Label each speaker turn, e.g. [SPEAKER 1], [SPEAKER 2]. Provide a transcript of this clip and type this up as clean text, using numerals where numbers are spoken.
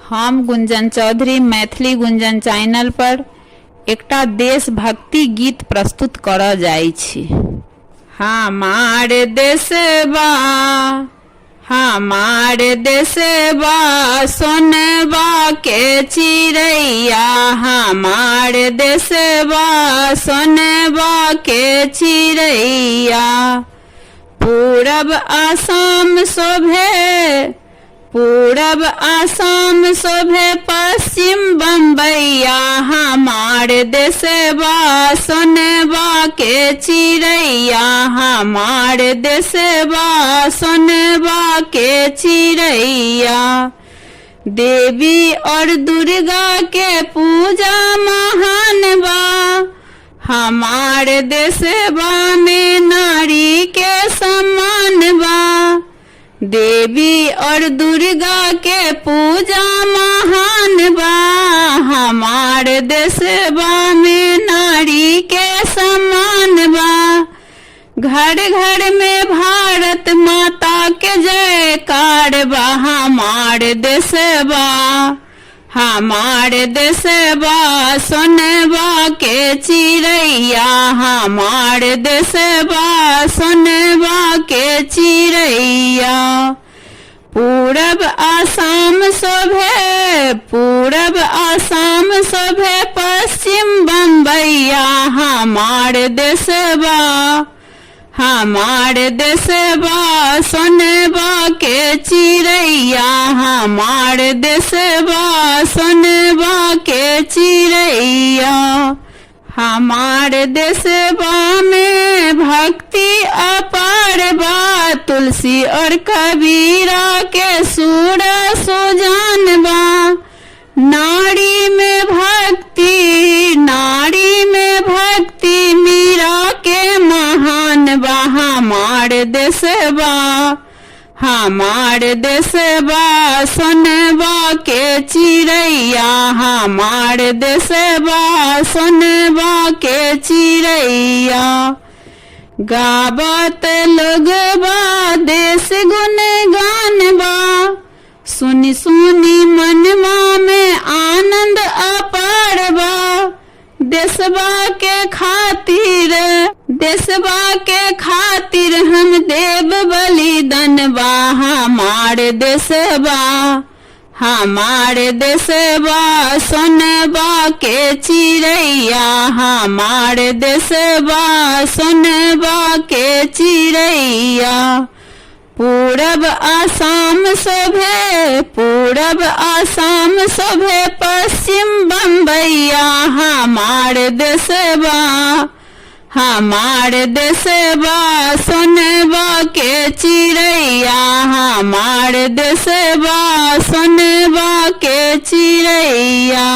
[SPEAKER 1] हम गुंजन चौधरी मैथिली गुंजन चैनल पर एकटा देशभक्ति गीत प्रस्तुत करऽ जाइ छी। हमार देशवा हमार देशवा सोनवा के चिड़ैया, हमार देशवा सोनवा के चिड़ैया। पूरब आसाम शोभे पश्चिम बम्बैया, हमार देशवा सोनवा के चिड़ैया, हमार देशवा सोनवा के चिड़ैया। देवी और दुर्गा के पूजा महान बा, हमार देशवा में नारी के सम्मान बा। देवी और दुर्गा के पूजा महान बा, हमार देशवा में नारी के सम्मान बा। घर घर में भारत माता के जयकार बा, हमार देशवा हमार देशवा सोनवा के चिड़ैया, हमार देशवा सोनवा के चिड़ैया। पूरब आसाम शोभे पश्चिम बम्बैया, हमार देशवा सोनवा के चिड़ैया, हमार देशवा सोनवा के चिड़ैया। हमार देशवा में भक्ति अपार बा, तुलसी और कबीरा के सुर सुजान बा। नारी में भक्ति मीरा के महान बा, हमार देशवा सोनवा के चिड़ैया, हमार देशवा सोनवा के चिड़ैया। गावत लोगवा देश गुणगान बा, सुनी सुनी मनवा में आनंद अपार बा। देशवा के खातिर हम देव बलिदान बा, हमार देशवा सोनवा के चिड़ैया, हमार देशवा सोनवा के चिड़ैया। पूरब आसाम शोभे पश्चिम बम्बैया, हमार देशवा सोनवा के चिड़ैया, हमार देशवा सोनवा के चिड़ैया।